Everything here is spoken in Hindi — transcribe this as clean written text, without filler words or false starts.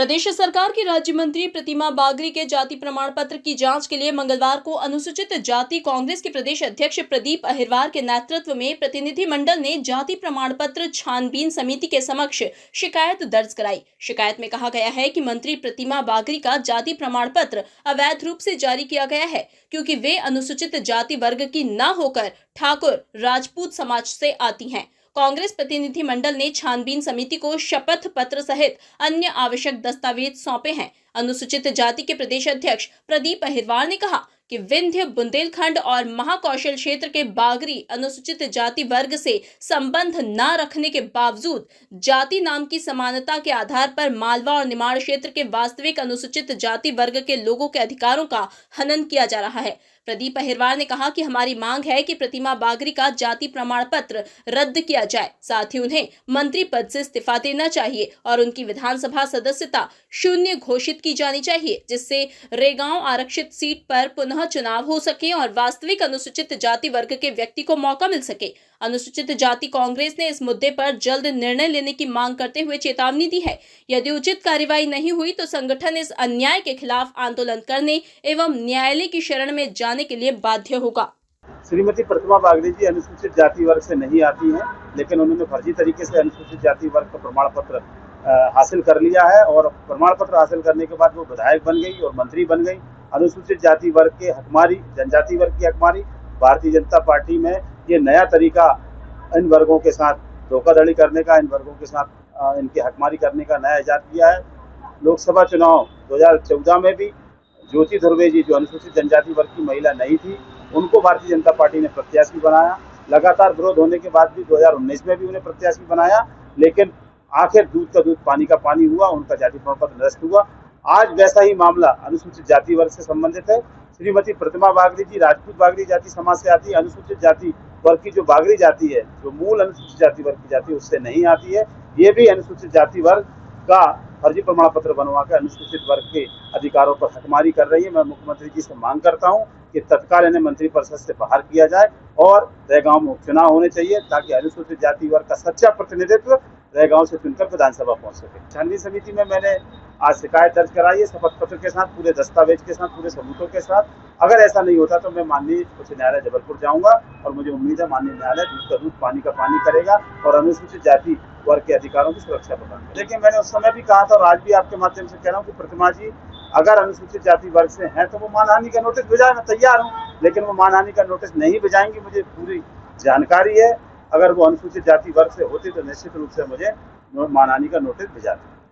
प्रदेश सरकार की राज्य मंत्री प्रतिमा बागरी के जाति प्रमाण पत्र की जांच के लिए मंगलवार को अनुसूचित जाति कांग्रेस के प्रदेश अध्यक्ष प्रदीप अहिरवार के नेतृत्व में प्रतिनिधिमंडल ने जाति प्रमाण पत्र छानबीन समिति के समक्ष शिकायत दर्ज कराई। शिकायत में कहा गया है कि मंत्री प्रतिमा बागरी का जाति प्रमाण पत्र अवैध रूप से जारी किया गया है, क्योंकि वे अनुसूचित जाति वर्ग की न होकर ठाकुर राजपूत समाज से आती हैं। कांग्रेस प्रतिनिधिमंडल ने छानबीन समिति को शपथ पत्र सहित अन्य आवश्यक दस्तावेज सौंपे हैं। अनुसूचित जाति के प्रदेश अध्यक्ष प्रदीप अहिरवार ने कहा कि विंध्य, बुंदेलखंड और महाकौशल क्षेत्र के बागरी अनुसूचित जाति वर्ग से संबंध न रखने के बावजूद जाति नाम की समानता के आधार पर मालवा और निमाड़ क्षेत्र के वास्तविक अनुसूचित जाति वर्ग के लोगों के अधिकारों का हनन किया जा रहा है। प्रदीप अहिरवार ने कहा कि हमारी मांग है कि प्रतिमा बागरी का जाति प्रमाण पत्र रद्द किया जाए, साथ ही उन्हें मंत्री पद से इस्तीफा देना चाहिए और उनकी विधानसभा सदस्यता शून्य घोषित की जानी चाहिए, जिससे रेगांव आरक्षित सीट पर पुनः चुनाव हो सके और वास्तविक अनुसूचित जाति वर्ग के व्यक्ति को मौका मिल सके। अनुसूचित जाति कांग्रेस ने इस मुद्दे पर जल्द निर्णय लेने की मांग करते हुए चेतावनी दी है। यदि उचित कार्रवाई नहीं हुई तो संगठन इस अन्याय के खिलाफ आंदोलन करने एवं न्यायालय की शरण में जाने के लिए बाध्य होगा। श्रीमती प्रतिमा बागरी जी अनुसूचित जाति वर्ग से नहीं आती हैं, लेकिन उन्होंने फर्जी तरीके से अनुसूचित जाति वर्ग का प्रमाण पत्र हासिल कर लिया है और प्रमाण पत्र हासिल करने के बाद वो विधायक बन गई और मंत्री बन गई। अनुसूचित जाति वर्ग के हकमारी, जनजाति वर्ग की हकमारी, भारतीय जनता पार्टी में ये नया तरीका इन वर्गों के साथ धोखाधड़ी करने का, इन वर्गों के साथ इनकी हकमारी करने का नया इजाद किया है। लोकसभा चुनाव 2014 में भी ज्योति धुर्वे जी, जो अनुसूचित जनजाति वर्ग की महिला नहीं थी, उनको भारतीय जनता पार्टी ने प्रत्याशी बनाया। लगातार विरोध होने के बाद भी 2019 में भी उन्हें प्रत्याशी बनाया, लेकिन आखिर दूध का दूध पानी का पानी हुआ, उनका जाति प्रमाण पत्र नष्ट हुआ। आज वैसा ही मामला अनुसूचित जाति वर्ग से संबंधित है। श्रीमती प्रतिमा बागरी जी राजपूत बागरी जाति समाज से आती है। अनुसूचित जाति वर्ग की जो बागरी जाति है, जो मूल अनुसूचित जाति वर्ग की जाति, उससे नहीं आती है। ये भी अनुसूचित जाति वर्ग का फर्जी प्रमाण पत्र बनवा कर अनुसूचित वर्ग के अधिकारों पर हकमारी कर रही है। मैं मुख्यमंत्री जी से मांग करता हूं कि तत्काल इन्हें मंत्रिपरिषद से बाहर किया जाए और रेगांव में उपचुनाव होने चाहिए, ताकि अनुसूचित जाति वर्ग का सच्चा प्रतिनिधित्व रेगांव से चुनकर विधानसभा पहुंच सके। छानबीन समिति में मैंने आज शिकायत दर्ज कराई है, शपथ पत्र के साथ, पूरे दस्तावेज के साथ, पूरे सबूतों के साथ। अगर ऐसा नहीं होता तो मैं माननीय उच्च न्यायालय जबलपुर जाऊंगा और मुझे उम्मीद है माननीय न्यायालय दूध का दूध पानी का पानी करेगा और अनुसूचित जाति वर्ग के अधिकारों की सुरक्षा प्रदान करेगा। लेकिन मैंने उस समय भी कहा था और आज भी आपके माध्यम से कह रहा हूँ कि प्रतिमा जी अगर अनुसूचित जाति वर्ग से हैं तो वो मानहानि का नोटिस भिजाए, मैं तैयार हूँ, लेकिन वो मानहानि का नोटिस नहीं भिजाएंगी। मुझे पूरी जानकारी है, अगर वो अनुसूचित जाति वर्ग से होती तो निश्चित रूप से मुझे मानहानि का नोटिस भिजाते।